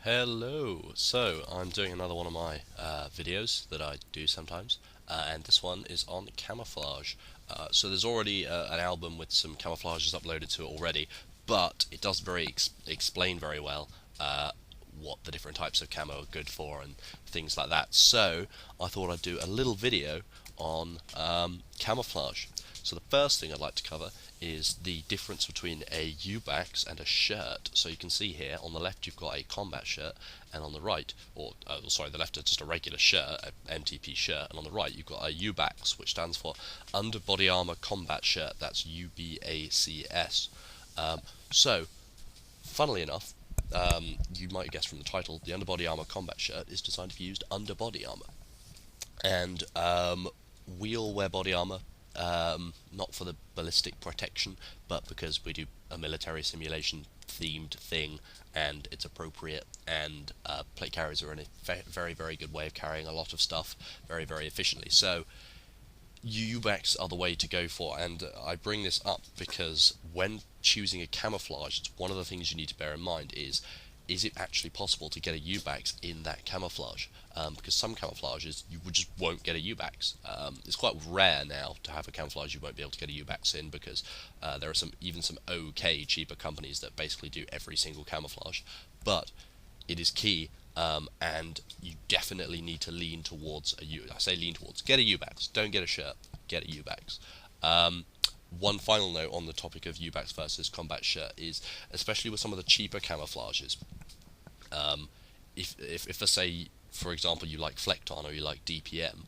Hello! So, I'm doing another one of my videos that I do sometimes, and this one is on camouflage. So there's already an album with some camouflages uploaded to it already, but it doesn't explain very well what the different types of camo are good for and things like that. So, I thought I'd do a little video on camouflage. So the first thing I'd like to cover is the difference between a UBAX and a shirt. So you can see here on the left you've got a combat shirt, and on the right, sorry, the left is just a regular shirt, an MTP shirt, and on the right you've got a UBAX, which stands for Underbody Armor Combat Shirt. That's UBACS. So, funnily enough, you might guess from the title, the Underbody Armor Combat Shirt is designed to be used under body armor, and we all wear body armor. Not for the ballistic protection, but because we do a military simulation themed thing and it's appropriate, and plate carriers are in a very, very good way of carrying a lot of stuff very, very efficiently. So UBACs are the way to go for, and I bring this up because when choosing a camouflage, it's one of the things you need to bear in mind is it actually possible to get a UBAX in that camouflage? Because some camouflages you just won't get a UBAX. It's quite rare now to have a camouflage you won't be able to get a UBAX in, because there are even some okay cheaper companies that basically do every single camouflage. But it is key, and you definitely need to lean towards I say lean towards, get a UBAX. Don't get a shirt, get a UBAX. One final note on the topic of UBAX versus combat shirt is, especially with some of the cheaper camouflages, if let's say, for example, you like Flecton or you like DPM,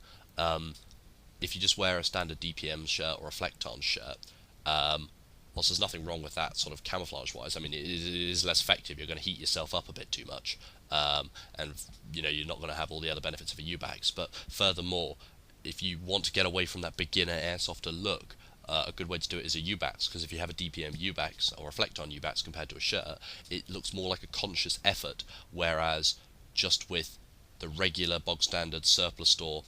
if you just wear a standard DPM shirt or a Flecton shirt, whilst there's nothing wrong with that sort of camouflage-wise, I mean, it is less effective. You're going to heat yourself up a bit too much, and you're not going to have all the other benefits of a UBAX. But furthermore, if you want to get away from that beginner airsofter look, a good way to do it is a UBAX, because if you have a DPM UBAX or a Flecton UBAX compared to a shirt, it looks more like a conscious effort, whereas just with the regular bog standard surplus store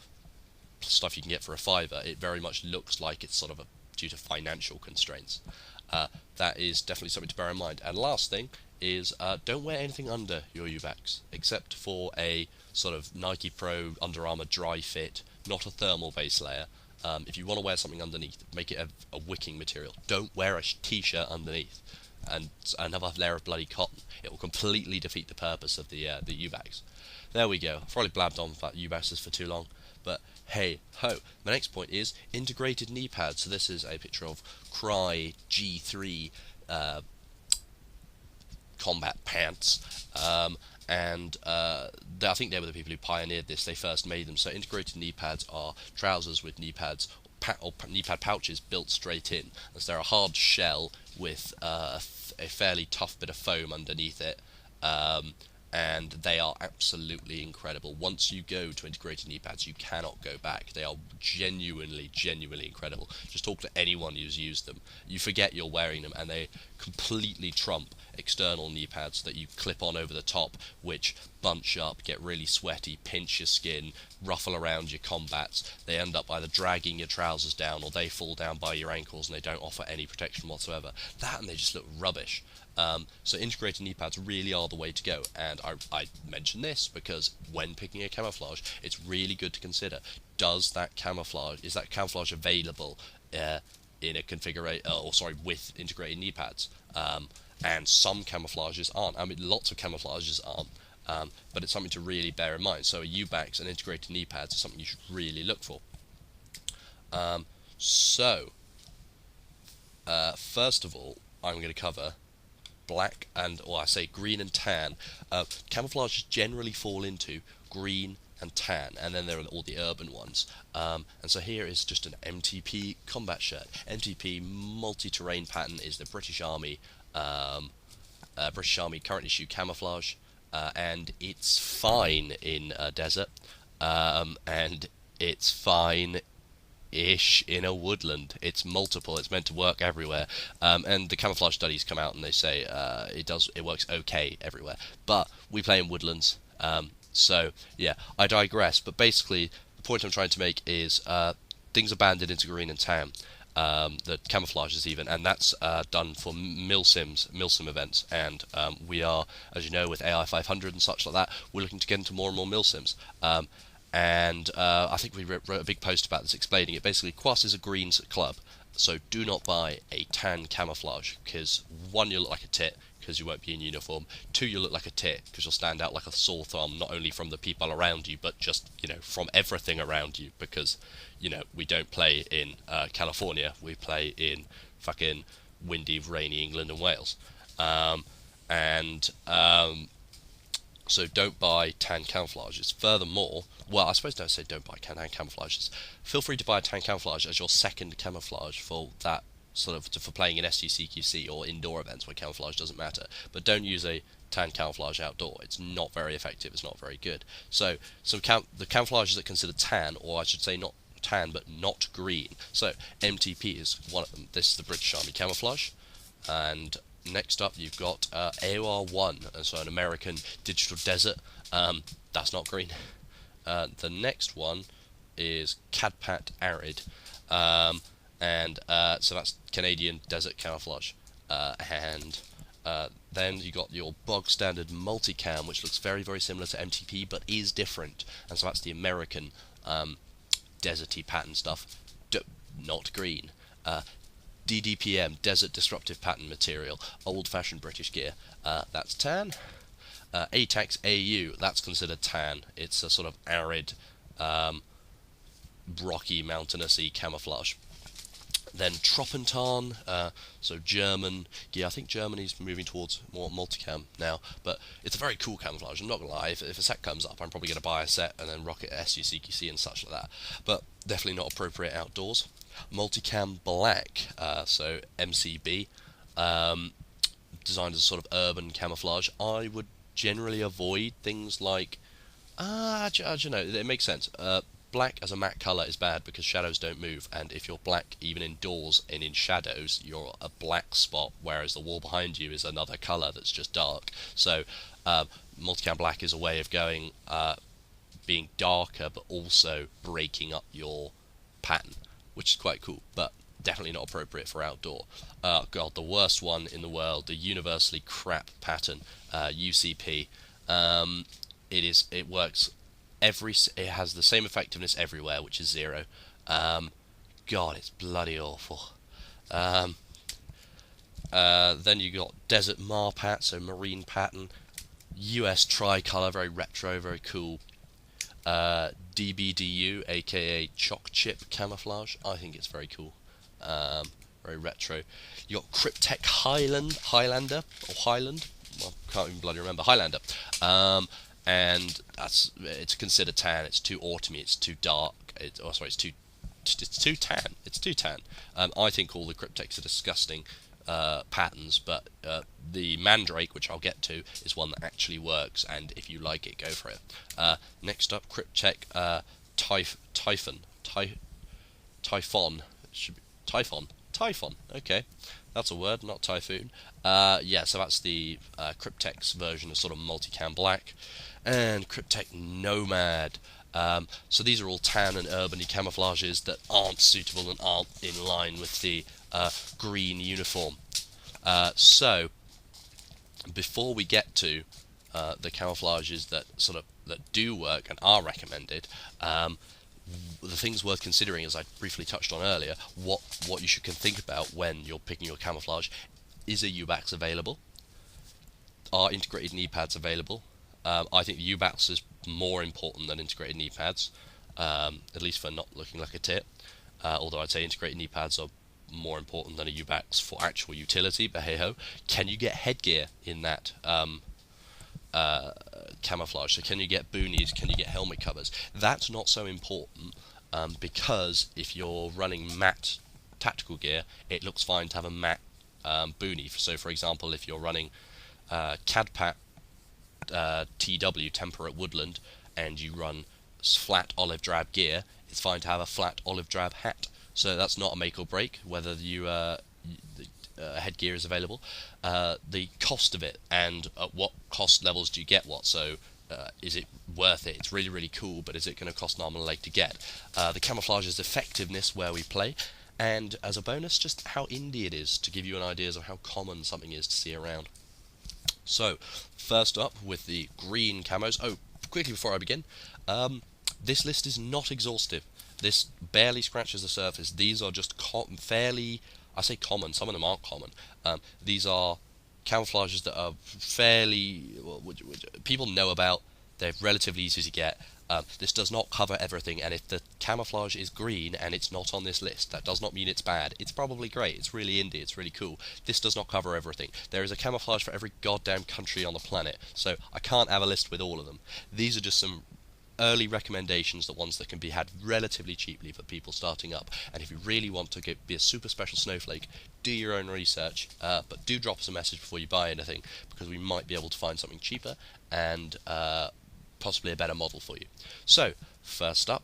stuff you can get for a fiver, it very much looks like it's sort of due to financial constraints. That is definitely something to bear in mind. And last thing is, don't wear anything under your UBAX, except for a sort of Nike Pro Under Armour dry fit, not a thermal base layer. If you want to wear something underneath, make it a wicking material. Don't wear a t-shirt underneath and another layer of bloody cotton. It will completely defeat the purpose of the UBAX. There we go. I've probably blabbed on about UBAXs for too long, but hey ho. My next point is integrated knee pads. So this is a picture of Cry G3 combat pants, and I think they were the people who pioneered this. They first made them. So integrated knee pads are trousers with knee pads or knee pad pouches built straight in, as they're a hard shell with a fairly tough bit of foam underneath it. And they are absolutely incredible. Once you go to integrated knee pads, you cannot go back. They are genuinely, genuinely incredible. Just talk to anyone who's used them. You forget you're wearing them, and they completely trump external knee pads that you clip on over the top, which bunch up, get really sweaty, pinch your skin, ruffle around your combats. They end up either dragging your trousers down, or they fall down by your ankles, and they don't offer any protection whatsoever. That, and they just look rubbish. So integrated knee pads really are the way to go, and I mention this because when picking a camouflage, it's really good to consider, is that camouflage available in a configuration, with integrated knee pads? And some camouflages aren't. I mean, lots of camouflages aren't, but it's something to really bear in mind. So a UBAX and integrated knee pads is something you should really look for. First of all, I'm going to cover black green and tan. Camouflages generally fall into green and tan, and then there are all the urban ones. And so here is just an MTP combat shirt. MTP multi-terrain pattern is the British Army current issue camouflage, and it's fine in a desert, and it's fine ish in a woodland. It's multiple. It's meant to work everywhere, and the camouflage studies come out and they say it works okay everywhere. But we play in woodlands, so yeah. I digress. But basically, the point I'm trying to make is things are banded into green and tan. the camouflages even, and that's done for milsim events, and we are, as you know, with AI 500 and such like that, we're looking to get into more and more milsims. And I think we wrote a big post about this explaining it. Basically, Quas is a greens club, so do not buy a tan camouflage, because one, you look like a tit because you won't be in uniform. Two, you look like a tit because you'll stand out like a sore thumb, not only from the people around you, but just, from everything around you, because, we don't play in California, we play in fucking windy, rainy England and Wales. And So don't buy tan camouflages. Furthermore, well, I suppose don't say don't buy tan camouflages. Feel free to buy a tan camouflage as your second camouflage for that sort of for playing in SUCQC or indoor events where camouflage doesn't matter. But don't use a tan camouflage outdoor. It's not very effective. It's not very good. So the camouflages that consider tan, or I should say not tan but not green. So MTP is one of them. This is the British Army camouflage, and next up you've got AOR1, and so an American digital desert. That's not green. The next one is Cadpat Arid, and so that's Canadian desert camouflage. And then you got your bog standard multicam, which looks very, very similar to MTP but is different, and so that's the American deserty pattern stuff. Not green. DDPM, Desert Disruptive Pattern Material, old-fashioned British gear. That's tan. ATAX AU, that's considered tan. It's a sort of arid, rocky, mountainousy camouflage. Then Troppentarn, so German gear. I think Germany's moving towards more multicam now, but it's a very cool camouflage. I'm not gonna lie, if a set comes up, I'm probably gonna buy a set and then rock it at SUCQC and such like that. But definitely not appropriate outdoors. Multicam Black, so MCB, designed as a sort of urban camouflage. I would generally avoid things like, it makes sense. Black as a matte colour is bad because shadows don't move, and if you're black even indoors and in shadows, you're a black spot, whereas the wall behind you is another colour that's just dark. So multicam black is a way of going, being darker but also breaking up your pattern, which is quite cool, but definitely not appropriate for outdoor. God, the worst one in the world, the universally crap pattern, UCP. It works. It has the same effectiveness everywhere, which is 0. God, it's bloody awful. Then you got Desert Marpat, so marine pattern. US tricolour, very retro, very cool. DBDU, aka Choc Chip Camouflage. I think it's very cool. Very retro. You got Cryptek Highlander, or Highland. Well, can't even bloody remember. Highlander. And it's considered tan. It's too autumny. It's too dark. It's too tan. It's too tan. I think all the Crypteks are disgusting patterns, but the Mandrake, which I'll get to, is one that actually works, and if you like it, go for it. Next up, Cryptek Typhon. Typhon. Okay, that's a word, not typhoon. Yeah, so that's the Cryptek's version of sort of multicam black, and Cryptek Nomad. So these are all tan and urban camouflages that aren't suitable and aren't in line with the green uniform. So before we get to the camouflages that do work and are recommended, the things worth considering, as I briefly touched on earlier, what you should think about when you're picking your camouflage. Is a UBAX available? Are integrated knee pads available? I think the UBAX is more important than integrated knee pads, at least for not looking like a tit. Although I'd say integrated knee pads are more important than a UBAX for actual utility, but hey ho. Can you get headgear in that camouflage? So can you get boonies? Can you get helmet covers? That's not so important, because if you're running matte tactical gear, it looks fine to have a matte boonie. So for example, if you're running Cadpat TW, Temperate Woodland, and you run flat olive drab gear, it's fine to have a flat olive drab hat. So that's not a make or break whether headgear is available. The cost of it, and at what cost levels do you get what? So is it worth it? It's really, really cool, but is it going to cost an arm and a leg to get? The camouflage's effectiveness where we play, and as a bonus, just how indie it is, to give you an idea of how common something is to see around. So, first up with the green camos. Oh, quickly before I begin, this list is not exhaustive. This barely scratches the surface. These are just fairly, I say common, some of them aren't common. These are camouflages that are fairly, well, people know about. They're relatively easy to get. This does not cover everything, and if the camouflage is green and it's not on this list, that does not mean it's bad. It's probably great. It's really indie. It's really cool. This does not cover everything. There is a camouflage for every goddamn country on the planet, so I can't have a list with all of them. These are just some early recommendations, the ones that can be had relatively cheaply for people starting up. And if you really want to be a super special snowflake, do your own research, but do drop us a message before you buy anything, because we might be able to find something cheaper and possibly a better model for you. So, first up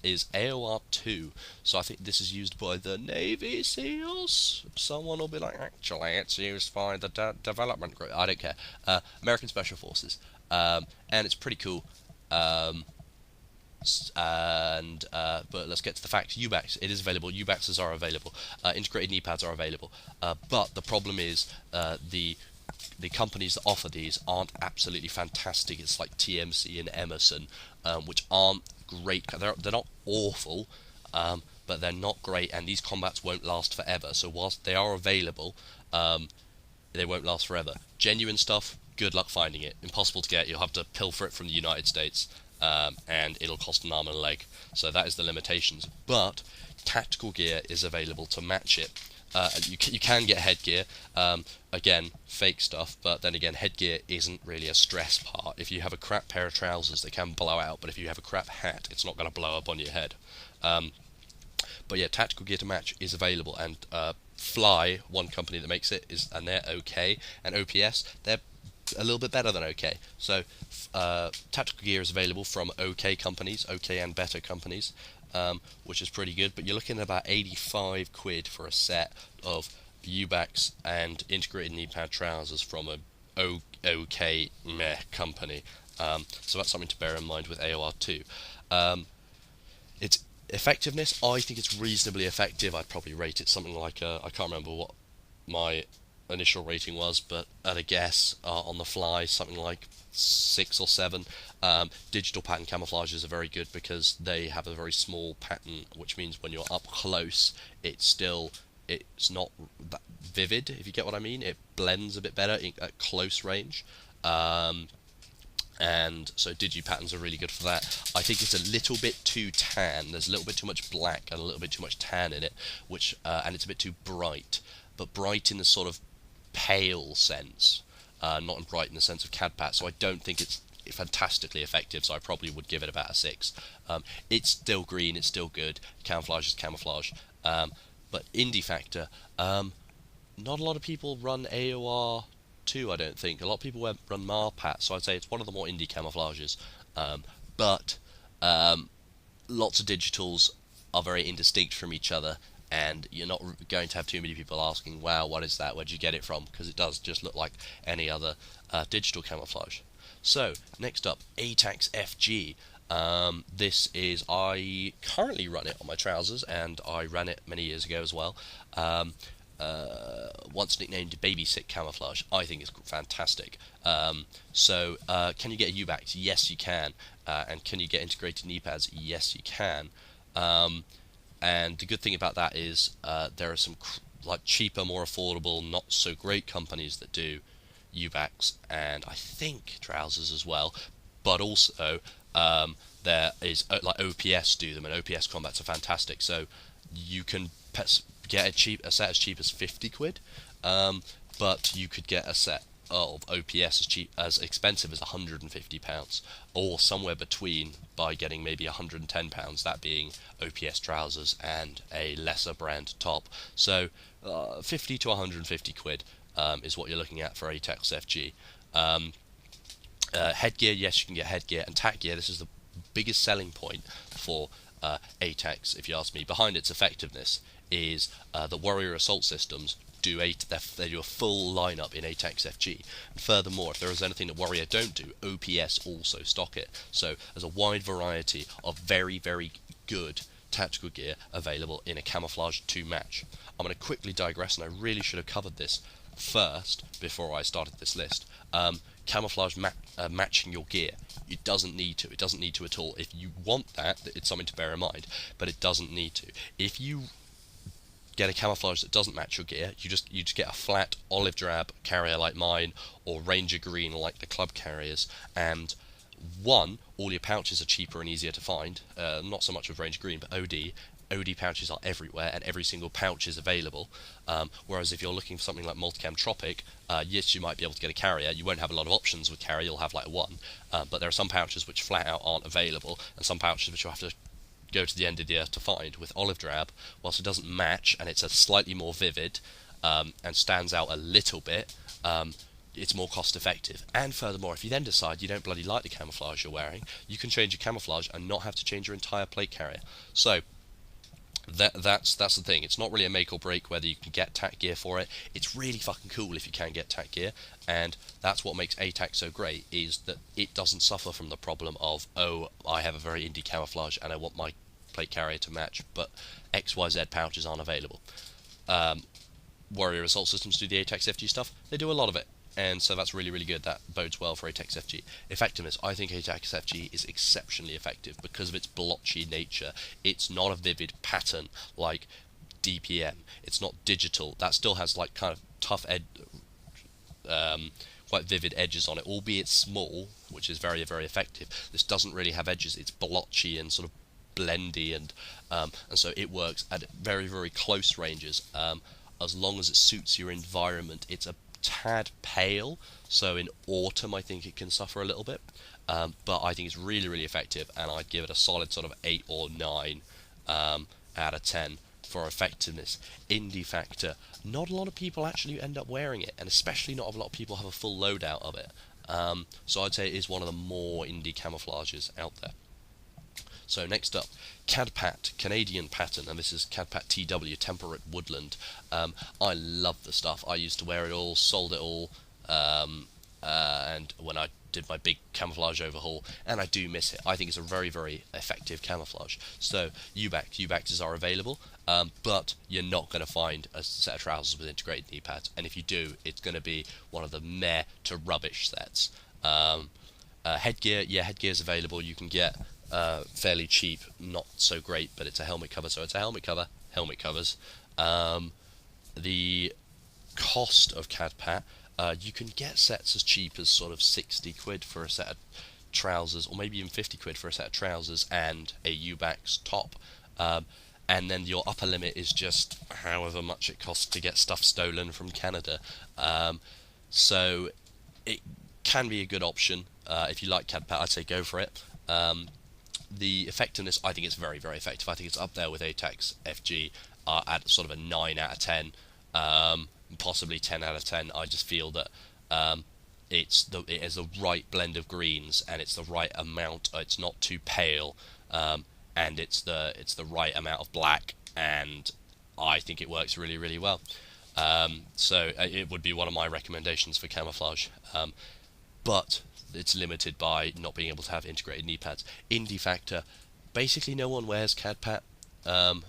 is AOR 2. So I think this is used by the Navy SEALs. Someone will be like, actually, it's used by the development group. I don't care. American Special Forces. And it's pretty cool. But let's get to the facts. UBACs, it is available. UBACs are available. Integrated knee pads are available. But the problem is the companies that offer these aren't absolutely fantastic. It's like TMC and Emerson, which aren't great. They're not awful, but they're not great, and these combats won't last forever. So whilst they are available, they won't last forever. Genuine stuff, good luck finding it. Impossible to get. You'll have to pilfer it from the United States, and it'll cost an arm and a leg. So that is the limitations. But tactical gear is available to match it. You can get headgear, again, fake stuff, but then again, headgear isn't really a stress part. If you have a crap pair of trousers, they can blow out, but if you have a crap hat, it's not going to blow up on your head. But yeah, tactical gear to match is available, and Fly, one company that makes it, and they're okay, and OPS, they're a little bit better than okay. So tactical gear is available from okay companies, okay and better companies, which is pretty good, but you're looking at about 85 quid for a set of UBACs and integrated knee pad trousers from a okay meh company. So that's something to bear in mind with AOR 2. Its effectiveness, I think it's reasonably effective. I'd probably rate it something like, I can't remember what my initial rating was, but at a guess, on the fly, something like 6 or 7. Digital pattern camouflages are very good because they have a very small pattern, which means when you're up close, it's not that vivid, if you get what I mean. It blends a bit better at close range. And so digi-patterns are really good for that. I think it's a little bit too tan. There's a little bit too much black and a little bit too much tan in it, which and it's a bit too bright. But bright in the sort of pale sense, not bright in the sense of CAD-PAT. So I don't think it's fantastically effective, so I probably would give it about a 6. It's still green, it's still good. Camouflage is camouflage. But indie factor, not a lot of people run AOR 2, I don't think. A lot of people run Marpat, so I'd say it's one of the more indie camouflages. But lots of digitals are very indistinct from each other, and you're not going to have too many people asking, wow, what is that, where'd you get it from? Because it does just look like any other digital camouflage. So, next up, ATAX FG. This is, I currently run it on my trousers, and I ran it many years ago as well. Once nicknamed Babysit Camouflage. I think it's fantastic. So, can you get a UBACs? Yes, you can. And can you get integrated knee pads? Yes, you can. And the good thing about that is there are some like cheaper, more affordable, not so great companies that do UBACs, and I think trousers as well. But also there is like OPS do them, and OPS combats are fantastic. So you can get a set as cheap as 50 quid, but you could get a set of OPS as expensive as £150, or somewhere between by getting maybe £110, that being OPS trousers and a lesser brand top. So 50 to 150 quid is what you're looking at for ATAX FG. Headgear, yes, you can get headgear, and tack gear. This is the biggest selling point for ATAX, if you ask me, behind its effectiveness, is the Warrior Assault Systems they do a full lineup in ATAX FG. And furthermore, if there is anything that Warrior don't do, OPS also stock it. So there's a wide variety of very, very good tactical gear available in a camouflage to match. I'm going to quickly digress, and I really should have covered this first before I started this list. Camouflage matching your gear. It doesn't need to. It doesn't need to at all. If you want that, it's something to bear in mind, but it doesn't need to. If you get a camouflage that doesn't match your gear, you just get a flat olive drab carrier like mine, or ranger green like the club carriers, and one, all your pouches are cheaper and easier to find. Not so much with ranger green, but OD pouches are everywhere, and every single pouch is available. Whereas if you're looking for something like Multicam Tropic, yes, you might be able to get a carrier. You won't have a lot of options with carrier. You'll have like one, but there are some pouches which flat out aren't available, and some pouches which you'll have to go to the end of the earth to find. With olive drab, whilst it doesn't match and it's a slightly more vivid and stands out a little bit, it's more cost effective. And furthermore, if you then decide you don't bloody like the camouflage you're wearing, you can change your camouflage and not have to change your entire plate carrier. So that's the thing. It's not really a make or break whether you can get tack gear for it. It's really fucking cool if you can get tack gear, and that's what makes ATAC so great, is that it doesn't suffer from the problem of, oh, I have a very indie camouflage and I want my plate carrier to match, but XYZ pouches aren't available. Warrior Assault Systems do the ATAC FG stuff. They do a lot of it, and so that's really, really good. That bodes well for ATAC FG. Effectiveness, I think ATAC FG is exceptionally effective because of its blotchy nature. It's not a vivid pattern like DPM. It's not digital. That still has like kind of tough quite vivid edges on it, albeit small, which is very, very effective. This doesn't really have edges. It's blotchy and sort of blendy, and so it works at very, very close ranges. As long as it suits your environment. It's a tad pale, so in autumn I think it can suffer a little bit, but I think it's really, really effective, and I'd give it a solid sort of 8 or 9 out of 10 for effectiveness. Indie factor, not a lot of people actually end up wearing it, and especially not a lot of people have a full loadout of it, so I'd say it is one of the more indie camouflages out there. So next up, CADPAT, Canadian pattern, and this is CADPAT TW, Temperate Woodland. I love the stuff. I used to wear it all, sold it all, and when I did my big camouflage overhaul, and I do miss it. I think it's a very, very effective camouflage. So UBAXs are available, but you're not going to find a set of trousers with integrated knee pads, and if you do, it's going to be one of the meh to rubbish sets. Headgear, yeah, headgear's available. You can get fairly cheap, not so great, but it's a helmet cover, so it's a helmet cover, helmet covers. The cost of CADPAT, you can get sets as cheap as sort of 60 quid for a set of trousers, or maybe even 50 quid for a set of trousers and a UBAX top, and then your upper limit is just however much it costs to get stuff stolen from Canada. So it can be a good option. If you like CADPAT, I'd say go for it. The effectiveness, I think it's very, very effective. I think it's up there with ATAC's FG at sort of a 9 out of 10, possibly 10 out of 10. I just feel that it is the right blend of greens, and it's the right amount. It's not too pale, and it's the right amount of black, and I think it works really, really well. So it would be one of my recommendations for camouflage, but it's limited by not being able to have integrated knee pads. Indie factor, basically no one wears CADPAT,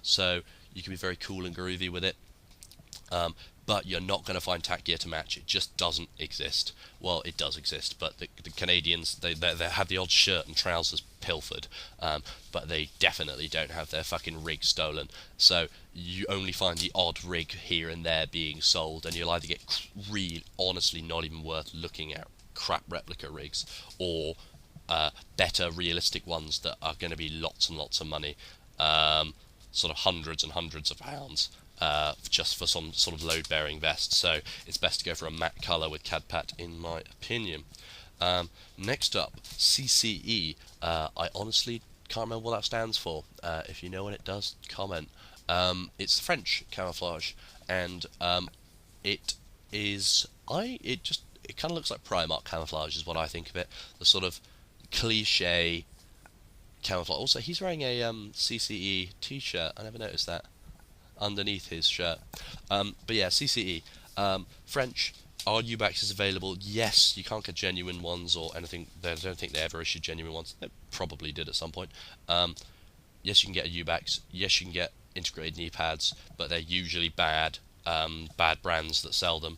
so you can be very cool and groovy with it, but you're not going to find tack gear to match. It just doesn't exist. Well, it does exist, but the Canadians, they have the odd shirt and trousers pilfered, but they definitely don't have their fucking rig stolen. So you only find the odd rig here and there being sold, and you'll either get real, honestly not even worth looking at, crap replica rigs, or better realistic ones that are going to be lots and lots of money, sort of hundreds and hundreds of pounds, just for some sort of load-bearing vest. So it's best to go for a matte colour with CADPAT, in my opinion. Next up, CCE. I honestly can't remember what that stands for. If you know what it does, comment. It's French camouflage, and it kind of looks like Primark camouflage is what I think of it. The sort of cliche camouflage. Also, he's wearing a CCE t-shirt. I never noticed that underneath his shirt. But yeah, CCE. French. Are UBAXs available? Yes, you can't get genuine ones or anything. I don't think they ever issued genuine ones. They probably did at some point. yes, you can get a UBAX. Yes, you can get integrated knee pads, but they're usually bad brands that sell them.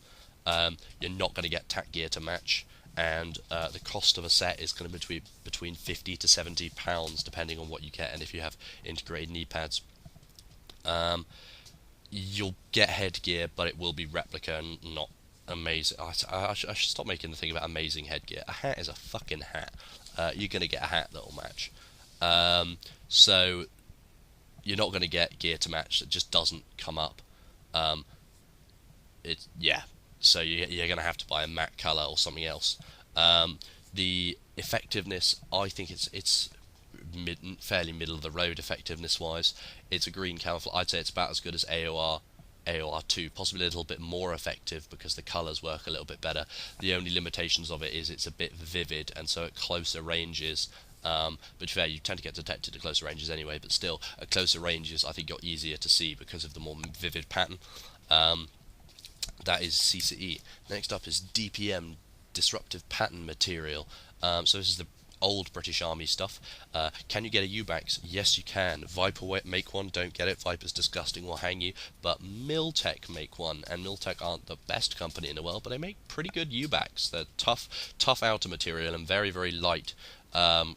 You're not going to get tack gear to match, and the cost of a set is going to be between £50 to £70 depending on what you get. And if you have integrated knee pads, you'll get headgear, but it will be replica and not amazing. I should stop making the thing about amazing headgear. A hat is a fucking hat. You're going to get a hat that'll match. So you're not going to get gear to match that just doesn't come up. Yeah. So you're going to have to buy a matte color or something else. The effectiveness, I think it's fairly middle of the road effectiveness wise. It's a green camouflage. I'd say it's about as good as AOR2, possibly a little bit more effective because the colours work a little bit better. The only limitations of it is it's a bit vivid, and so at closer ranges, but fair, you tend to get detected at closer ranges anyway, but still, at closer ranges I think you're easier to see because of the more vivid pattern. That is CCE. Next up is DPM, Disruptive Pattern Material. So this is the old British Army stuff. Can you get a UBAX? Yes, you can. Viper make one. Don't get it. Viper's disgusting, will hang you. But Miltech make one, and Miltech aren't the best company in the world, but they make pretty good UBAX. They're tough outer material and very, very light,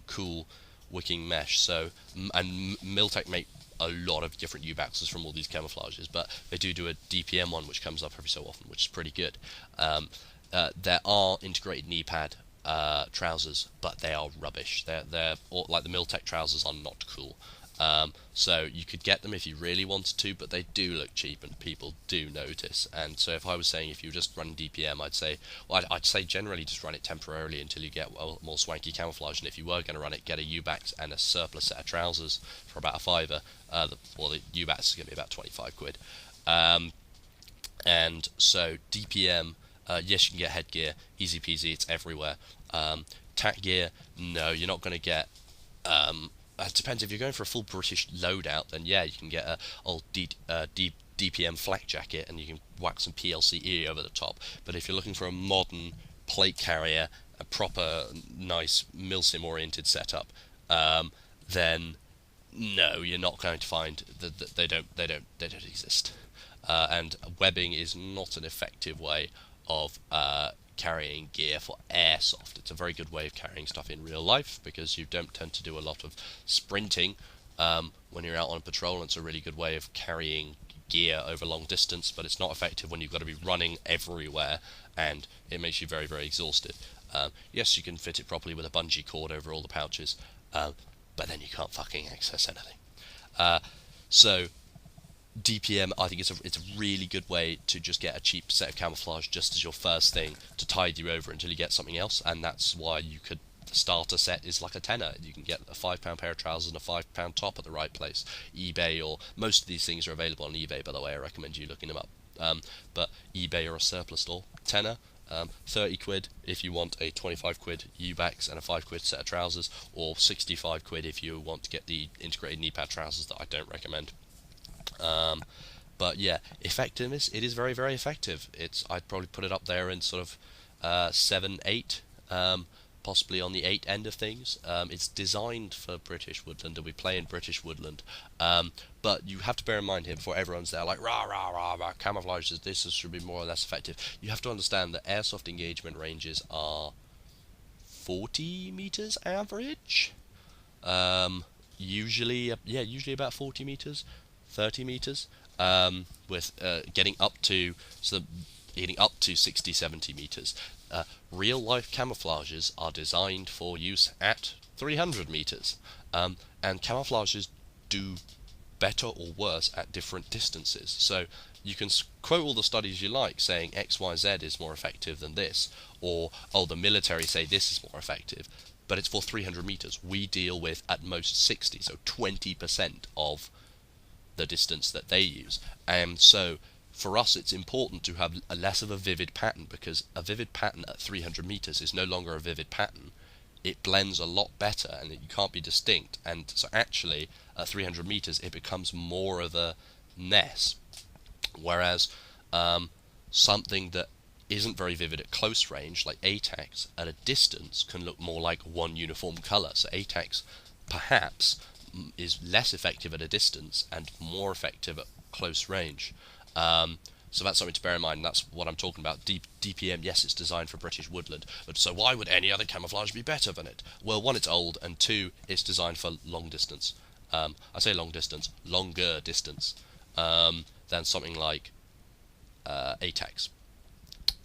cool wicking mesh. So, and Miltech make a lot of different UBAXs from all these camouflages, but they do a DPM one which comes up every so often, which is pretty good. There are integrated knee pad trousers, but they are rubbish. They're like the Miltech trousers are not cool. So you could get them if you really wanted to, but they do look cheap and people do notice. And so if I was saying if you just run DPM, I'd say generally just run it temporarily until you get more swanky camouflage. And if you were going to run it, get a UBAX and a surplus set of trousers for about a fiver. The UBAX is going to be about 25 quid. And so DPM, yes, you can get headgear, easy peasy, it's everywhere. Tack gear, no, you're not going to get. It depends. If you're going for a full British loadout, then yeah, you can get a old DPM flak jacket and you can whack some PLCE over the top. But if you're looking for a modern plate carrier, a proper nice milsim oriented setup, then no, you're not going to find that they don't exist. And webbing is not an effective way of carrying gear for airsoft. It's a very good way of carrying stuff in real life because you don't tend to do a lot of sprinting when you're out on patrol, and it's a really good way of carrying gear over long distance, but it's not effective when you've got to be running everywhere and it makes you very, very exhausted. Yes, you can fit it properly with a bungee cord over all the pouches, but then you can't fucking access anything. So DPM, I think it's a really good way to just get a cheap set of camouflage just as your first thing to tide you over until you get something else, and that's why the starter set is like a tenner. You can get a £5 pair of trousers and a £5 top at the right place. eBay, or most of these things are available on eBay, by the way, I recommend you looking them up. But eBay or a surplus store, tenner. 30 quid if you want a 25 quid UBAX and a 5 quid set of trousers, or 65 quid if you want to get the integrated knee pad trousers that I don't recommend. But yeah, effectiveness, it is very, very effective. I'd probably put it up there in sort of 7, 8, possibly on the 8 end of things. It's designed for British woodland, and we play in British woodland. But you have to bear in mind here, before everyone's there like rah rah rah rah, camouflage is this should be more or less effective. You have to understand that airsoft engagement ranges are 40 meters average. Usually about 40 meters. 30 meters, with getting up to 60-70 meters. Real life camouflages are designed for use at 300 meters, and camouflages do better or worse at different distances. So you can quote all the studies you like saying XYZ is more effective than this, or the military say this is more effective, but it's for 300 meters. We deal with at most 60, so 20% of the distance that they use. And so for us it's important to have a less of a vivid pattern, because a vivid pattern at 300 meters is no longer a vivid pattern. It blends a lot better and you can't be distinct, and so actually at 300 meters it becomes more of a mess, whereas something that isn't very vivid at close range, like ATACs, at a distance can look more like one uniform colour. So ATACs perhaps is less effective at a distance and more effective at close range. So that's something to bear in mind. And that's what I'm talking about. DPM, yes, it's designed for British woodland, but so why would any other camouflage be better than it? Well, one, it's old, and two, it's designed for long distance. I say long distance, longer distance than something like ATAX,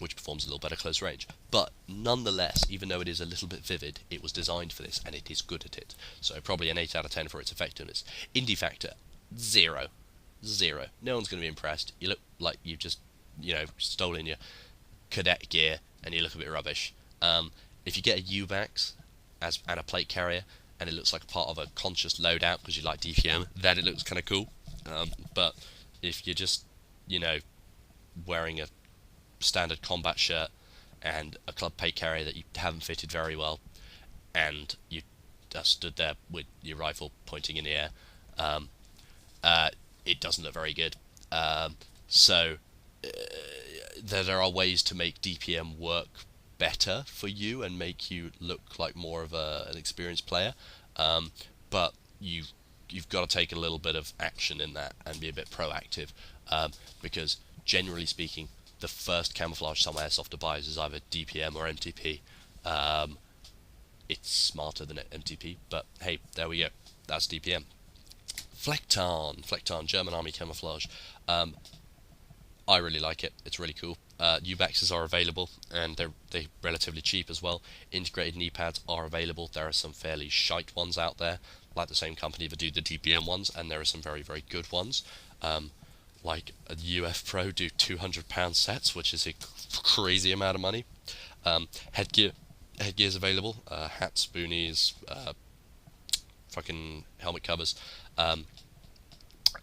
which performs a little better close range. But nonetheless, even though it is a little bit vivid, it was designed for this, and it is good at it. So probably an 8 out of 10 for its effectiveness. Indie factor, 0. 0. No one's going to be impressed. You look like you've just, stolen your cadet gear, and you look a bit rubbish. If you get a UBAX and a plate carrier, and it looks like part of a conscious loadout because you like DPM, then it looks kind of cool. But if you're just, wearing a standard combat shirt and a club plate carrier that you haven't fitted very well, and you just stood there with your rifle pointing in the air, it doesn't look very good. So there are ways to make DPM work better for you and make you look like more of an experienced player, but you've got to take a little bit of action in that and be a bit proactive, because generally speaking, the first camouflage some airsoft buys is either DPM or MTP. It's smarter than MTP, but hey, there we go. That's DPM. Flecktarn, German Army camouflage. I really like it. It's really cool. UBAXs are available, and they're relatively cheap as well. Integrated knee pads are available. There are some fairly shite ones out there, like the same company that do the DPM ones, and there are some very, very good ones. Like a UF Pro do £200 sets, which is a crazy amount of money. Headgear's available. Hats, boonies, fucking helmet covers.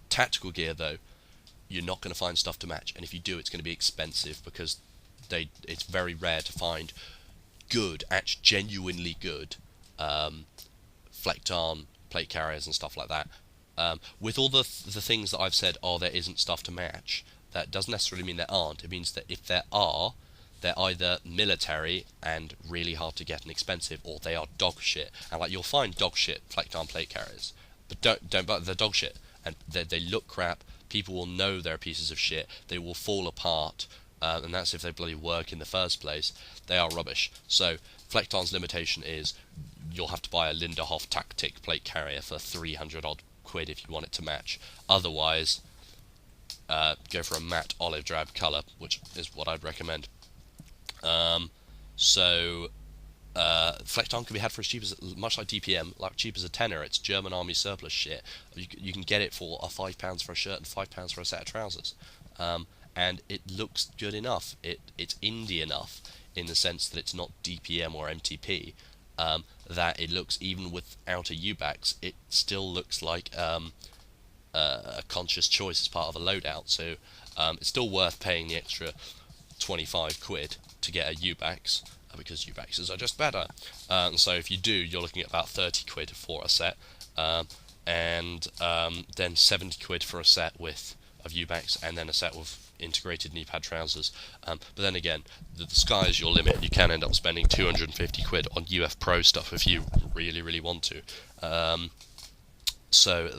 Tactical gear, though, you're not going to find stuff to match, and if you do, it's going to be expensive because it's very rare to find good, genuinely good Flecktarn plate carriers and stuff like that. With all the things that I've said, there isn't stuff to match, that doesn't necessarily mean there aren't. It means that if there are, they're either military and really hard to get and expensive, or they are dog shit. And you'll find dog shit Flecktarn plate carriers, but don't buy. They're dog shit, and they look crap. People will know they're pieces of shit. They will fall apart, and that's if they bloody work in the first place. They are rubbish. So Flecktarn's limitation is you'll have to buy a Linderhof Tactic plate carrier for 300 odd quid if you want it to match. Otherwise, go for a matte olive drab colour, which is what I'd recommend. Flecktarn can be had for as cheap as, much like DPM, like cheap as a tenner. It's German Army surplus shit. You can get it for £5 for a shirt and £5 for a set of trousers, and it looks good enough. It's indie enough in the sense that it's not DPM or MTP, that it looks, even without a UBAX, it still looks like a conscious choice as part of a loadout. So it's still worth paying the extra 25 quid to get a UBAX, because UBAXs are just better. So if you do, you're looking at about 30 quid for a set, and then 70 quid for a set of UBAX, and then a set with integrated knee pad trousers. But then again, the sky is your limit. You can end up spending 250 quid on UF Pro stuff if you really, really want to. So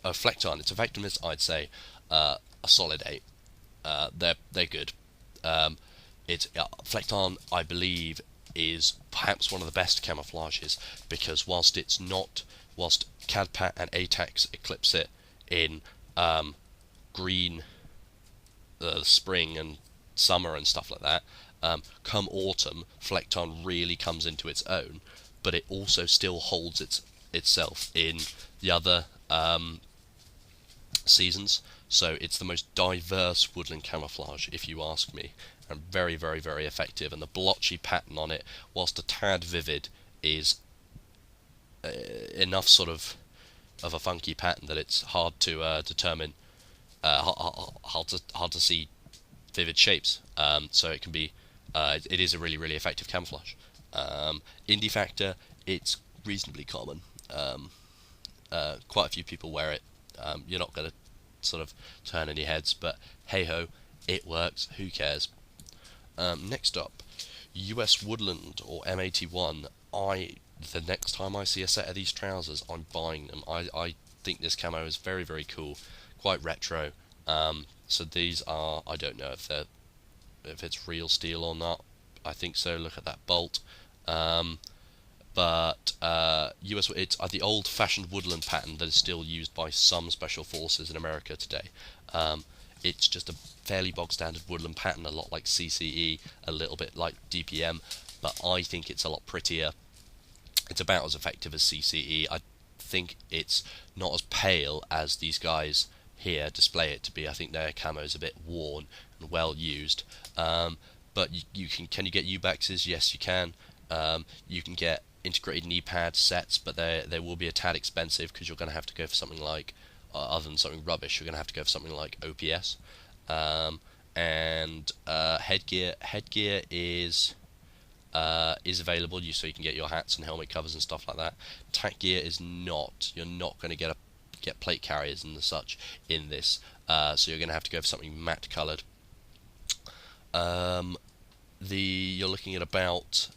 Flecktarn, its effectiveness, I'd say a solid 8. They're good. Flecktarn, I believe, is perhaps one of the best camouflages, because whilst CADPAT and ATAX eclipse it in green, spring and summer and stuff like that, come autumn, Flecktarn really comes into its own, but it also still holds itself in the other seasons. So it's the most diverse woodland camouflage, if you ask me, and very, very, very effective. And the blotchy pattern on it, whilst a tad vivid, is enough sort of a funky pattern that it's hard to determine, hard to see vivid shapes. So it can be, it is a really, really effective camouflage. Indie factor, it's reasonably common. Quite a few people wear it. You're not going to sort of turn any heads, but hey ho, it works. Who cares? Next up, US Woodland, or M81. I the next time I see a set of these trousers, I'm buying them. I think this camo is very, very cool, quite retro. So these are, I don't know if it's real steel or not. I think so. Look at that bolt. But it's the old-fashioned woodland pattern that is still used by some special forces in America today. It's just a fairly bog-standard woodland pattern, a lot like CCE, a little bit like DPM, but I think it's a lot prettier. It's about as effective as CCE. I think it's not as pale as these guys here display it to be. I think their camo is a bit worn and well used. But can you get UBAXs? Yes, you can. You can get integrated knee pad sets, but they will be a tad expensive because you're going to have to go for something like, other than something rubbish, you're going to have to go for something like OPS. And headgear is available, so you can get your hats and helmet covers and stuff like that. Tack gear is not. You're not going to get plate carriers and the such in this, so you're going to have to go for something matte coloured. You're looking at about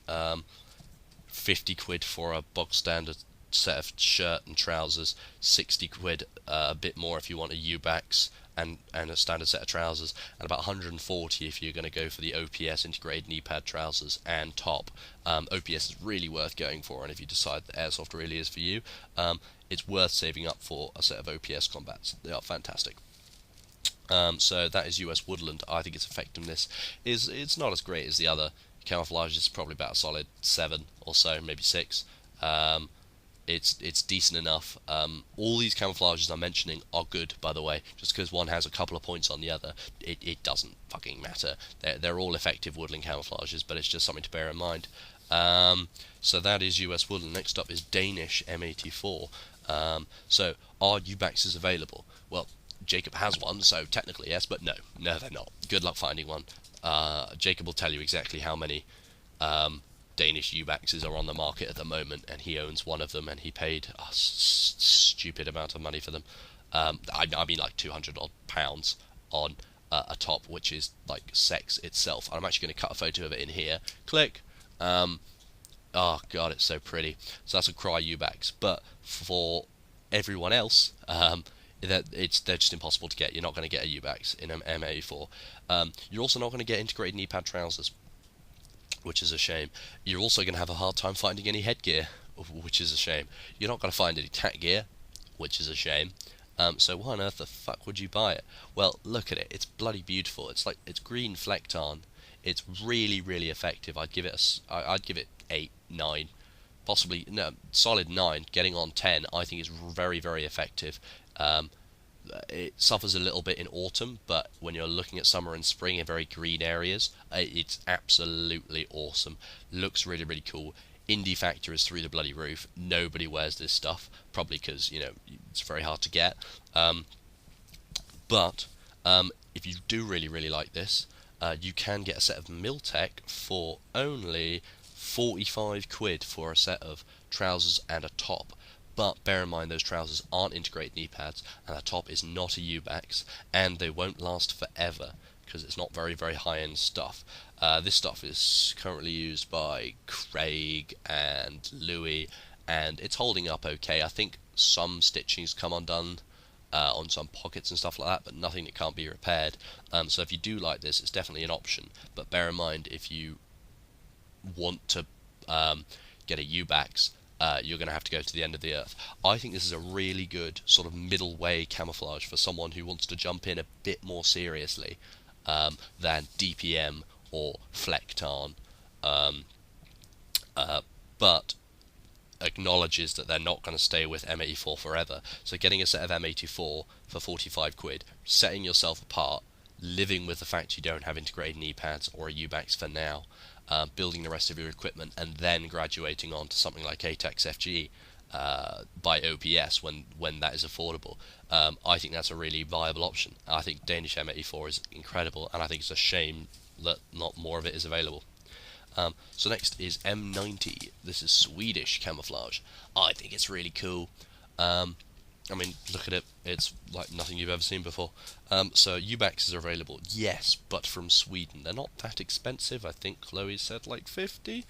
50 quid for a bog standard set of shirt and trousers, 60 quid, a bit more if you want a UBAX and a standard set of trousers, and about 140 if you're going to go for the OPS integrated knee pad trousers and top. OPS is really worth going for, and if you decide that Airsoft really is for you, it's worth saving up for a set of OPS combats. They are fantastic. So that is US Woodland. I think its effectiveness it's not as great as the other Camouflage. It's probably about a solid 7 or so, maybe 6. It's decent enough. All these camouflages I'm mentioning are good, by the way. Just because one has a couple of points on the other, it doesn't fucking matter. They're all effective woodland camouflages, but it's just something to bear in mind. So that is US Woodland. Next up is Danish M84. So are UBAXs available? Well, Jacob has one, so technically yes, but no, they're not. Good luck finding one. Jacob will tell you exactly how many Danish UBAXs are on the market at the moment, and he owns one of them, and he paid a stupid amount of money for them. I mean like 200 odd pounds on a top, which is like sex itself. And I'm actually going to cut a photo of it in here. Click. Oh god, it's so pretty. So that's a Cry UBAX, but for everyone else, they're just impossible to get. You're not going to get a UBAX in M84. You're also not going to get integrated knee pad trousers, which is a shame. You're also going to have a hard time finding any headgear, which is a shame. You're not going to find any tack gear, which is a shame. So why on earth the fuck would you buy it? Well, look at it. It's bloody beautiful. It's green flecked on. It's really, really effective. I'd give it 8, 9, possibly no, solid 9. Getting on 10, I think is very, very effective. It suffers a little bit in autumn, but when you're looking at summer and spring in very green areas, it's absolutely awesome. Looks really, really cool. Indie factor is through the bloody roof. Nobody wears this stuff, probably because it's very hard to get. But if you do really, really like this, you can get a set of Miltech for only 45 quid for a set of trousers and a top. But bear in mind those trousers aren't integrated knee pads, and the top is not a UBAX, and they won't last forever because it's not very, very high-end stuff. This stuff is currently used by Craig and Louis, and it's holding up okay. I think some stitching's come undone on some pockets and stuff like that, but nothing that can't be repaired. So if you do like this, it's definitely an option. But bear in mind, if you want to get a UBAX, you're going to have to go to the end of the earth. I think this is a really good sort of middle way camouflage for someone who wants to jump in a bit more seriously than DPM or Flecktarn, but acknowledges that they're not going to stay with M84 forever. So getting a set of M84 for 45 quid, setting yourself apart, living with the fact you don't have integrated knee pads or a UBAX for now, building the rest of your equipment, and then graduating on to something like ATEX FGE by OPS when that is affordable. I think that's a really viable option. I think Danish M84 is incredible, and I think it's a shame that not more of it is available. So next is M90. This is Swedish camouflage. I think it's really cool. I mean, look at it. It's like nothing you've ever seen before. So UBAXs are available, yes, but from Sweden. They're not that expensive. I think Chloe said like 50,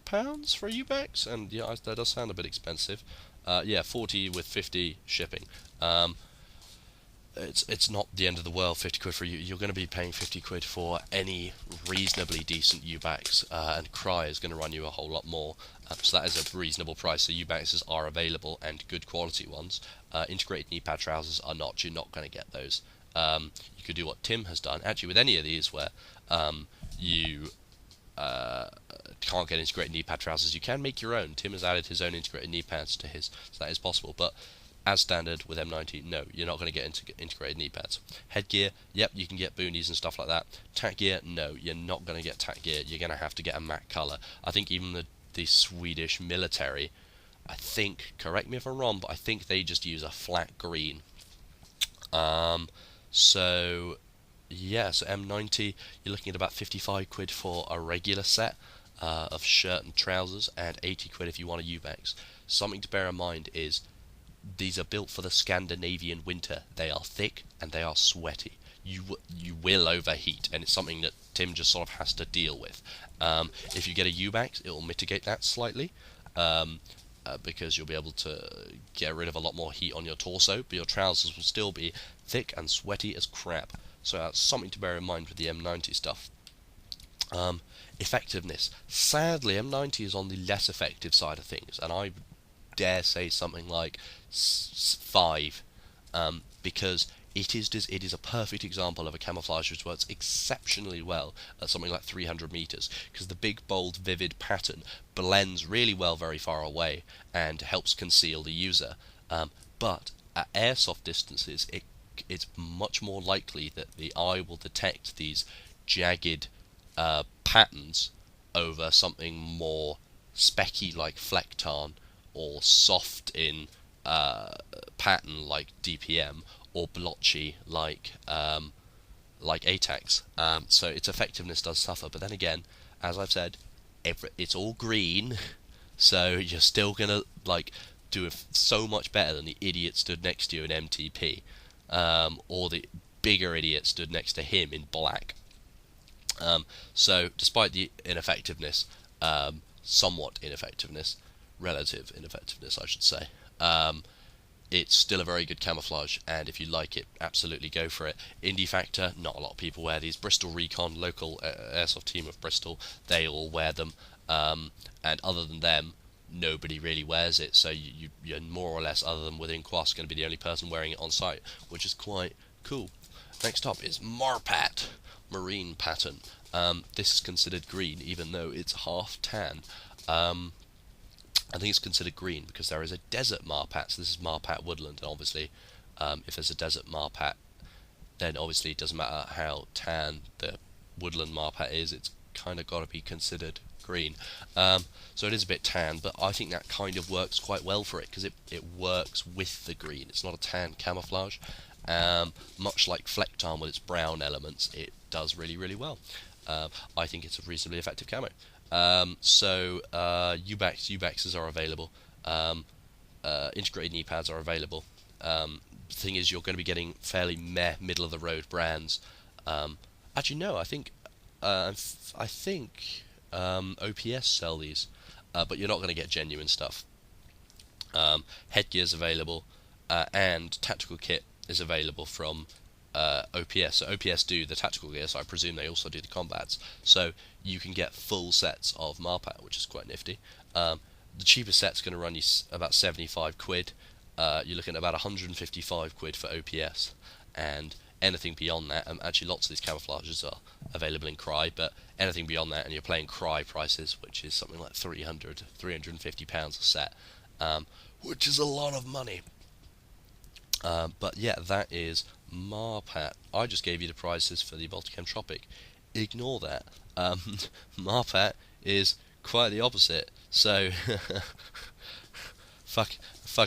£100 for a UBEX, and yeah, that does sound a bit expensive. Yeah, 40 with 50 shipping. It's not the end of the world. 50 quid for you. You're going to be paying 50 quid for any reasonably decent UBEX, and Cry is going to run you a whole lot more. So that is a reasonable price. So UBEXs are available, and good quality ones. Integrated knee pad trousers are not. You're not going to get those. You could do what Tim has done, actually, with any of these, where you can't get integrated knee pad trousers. You can make your own. Tim has added his own integrated knee pads to his, so that is possible. But as standard with M90, no, you're not going to get integrated knee pads. Headgear, yep, you can get boonies and stuff like that. Tack gear, no, you're not going to get tack gear. You're going to have to get a matte colour. I think even the Swedish military, I think, correct me if I'm wrong, but I think they just use a flat green. So yeah, so M90, you're looking at about 55 quid for a regular set of shirt and trousers, and 80 quid if you want a UBEX. Something to bear in mind is these are built for the Scandinavian winter. They are thick and they are sweaty. You will overheat, and it's something that Tim just sort of has to deal with. If you get a UBEX, it will mitigate that slightly, because you'll be able to get rid of a lot more heat on your torso, but your trousers will still be thick and sweaty as crap. So that's something to bear in mind with the M90 stuff. Effectiveness. Sadly, M90 is on the less effective side of things, and I dare say something like 5, because it is a perfect example of a camouflage which works exceptionally well at something like 300 meters, because the big, bold, vivid pattern blends really well very far away and helps conceal the user. But at airsoft distances, it's much more likely that the eye will detect these jagged patterns over something more specky like Flecktarn, or soft in pattern like DPM, or blotchy like ATAX. So its effectiveness does suffer. But then again, as I've said, it's all green, so you're still gonna do so much better than the idiot stood next to you in MTP, or the bigger idiot stood next to him in black. So despite the ineffectiveness, somewhat ineffectiveness, relative ineffectiveness I should say, it's still a very good camouflage, and if you like it, absolutely go for it. Indie Factor, not a lot of people wear these. Bristol Recon, local airsoft team of Bristol, they all wear them, and other than them, nobody really wears it, so you're more or less, other than within Quas, going to be the only person wearing it on site, which is quite cool. Next up is Marpat, marine pattern. This is considered green, even though it's half tan. I think it's considered green because there is a desert Marpat, so this is Marpat woodland, and obviously if there's a desert Marpat, then obviously it doesn't matter how tan the woodland Marpat is, it's kind of got to be considered green. So it is a bit tan, but I think that kind of works quite well for it, because it works with the green. It's not a tan camouflage. Much like Flecktarn with its brown elements, it does really, really well. I think it's a reasonably effective camo. So UBEXs are available. Integrated knee pads are available. The thing is, you're going to be getting fairly middle of the road brands. Actually, no, I think OPS sell these, but you're not going to get genuine stuff. Headgear's available, and tactical kit is available from OPS. So OPS do the tactical gear, so I presume they also do the combats. So you can get full sets of Marpat, which is quite nifty. The cheapest set's going to run you about 75 quid. You're looking at about 155 quid for OPS, and anything beyond that, actually lots of these camouflages are available in Cry, but anything beyond that, and you're playing Cry prices, which is something like £350 a set, which is a lot of money. But yeah, that is Marpat. I just gave you the prices for the Volticam Tropic. Ignore that. Marpat is quite the opposite. So fuck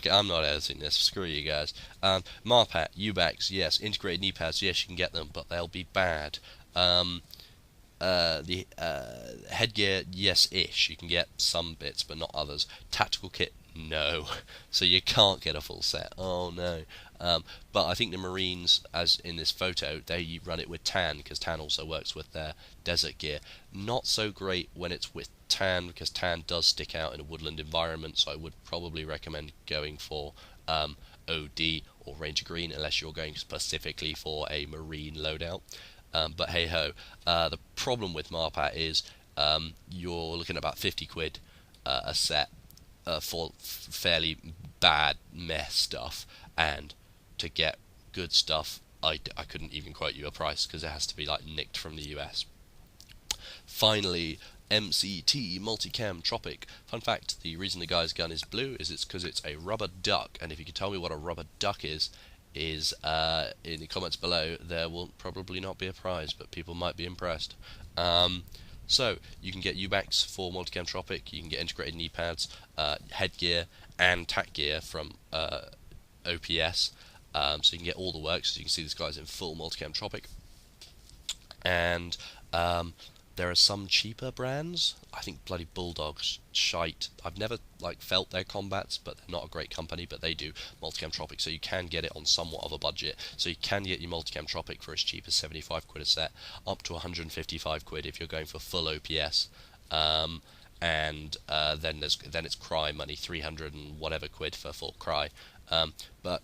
it, I'm not editing this. Screw you guys. Marpat, UBEX, yes. Integrated knee pads, yes, you can get them, but they'll be bad. The headgear, yes-ish. You can get some bits, but not others. Tactical kit, No. So you can't get a full set. Oh no. But I think the Marines, as in this photo, they run it with tan, because tan also works with their desert gear. Not so great when it's with tan, because tan does stick out in a woodland environment, so I would probably recommend going for OD or Ranger Green, unless you're going specifically for a Marine loadout. But hey ho, the problem with Marpat is you're looking at about 50 quid a set for fairly bad mess stuff, and to get good stuff, I couldn't even quote you a price, because it has to be like nicked from the US. Finally, MCT Multicam Tropic. Fun fact: the reason the guy's gun is blue is it's because it's a rubber duck, and if you can tell me what a rubber duck is in the comments below. There will probably not be a prize, but people might be impressed. So you can get UBACs for Multicam Tropic, you can get integrated knee pads, headgear, and tack gear from OPS. So you can get all the works. So you can see this guy's in full Multicam Tropic. And there are some cheaper brands. I think bloody Bulldog's shite. I've never felt their combats, but they're not a great company, but they do Multicam Tropic, so you can get it on somewhat of a budget. So you can get your Multicam Tropic for as cheap as 75 quid a set, up to 155 quid if you're going for full OPS. And then it's cry money, 300 and whatever quid for full cry. But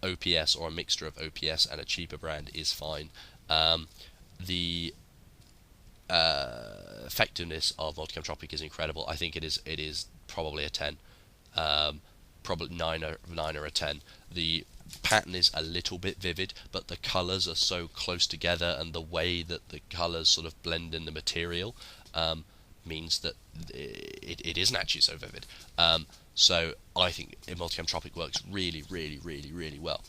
OPS, or a mixture of OPS and a cheaper brand, is fine. The effectiveness of Multicam Tropic is incredible. I think it is probably a 10, probably 9 or a 10. The pattern is a little bit vivid, but the colours are so close together, and the way that the colours sort of blend in the material means that it isn't actually so vivid. So I think Multicam Tropic works really, really, really, really well.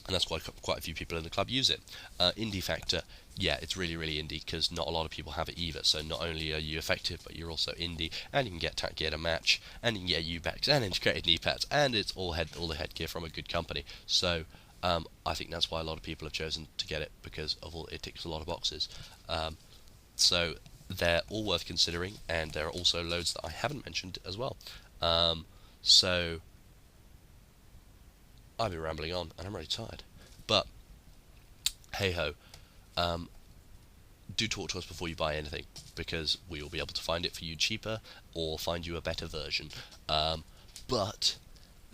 And that's why quite a few people in the club use it. Indie factor, yeah, it's really, really indie, because not a lot of people have it either. So not only are you effective, but you're also indie, and you can get tack gear to match, and you can get UBACs and integrated knee pads, and it's all the headgear from a good company. So I think that's why a lot of people have chosen to get it, because of it ticks a lot of boxes. So they're all worth considering, and there are also loads that I haven't mentioned as well. So I've been rambling on, and I'm really tired. But hey ho, do talk to us before you buy anything, because we will be able to find it for you cheaper, or find you a better version. But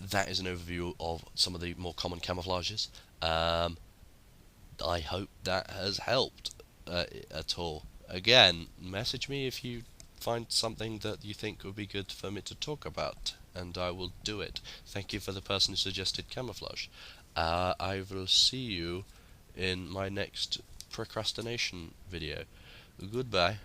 that is an overview of some of the more common camouflages. I hope that has helped at all. Again, message me if you find something that you think would be good for me to talk about, and I will do it. Thank you for the person who suggested camouflage. I will see you in my next procrastination video. Goodbye.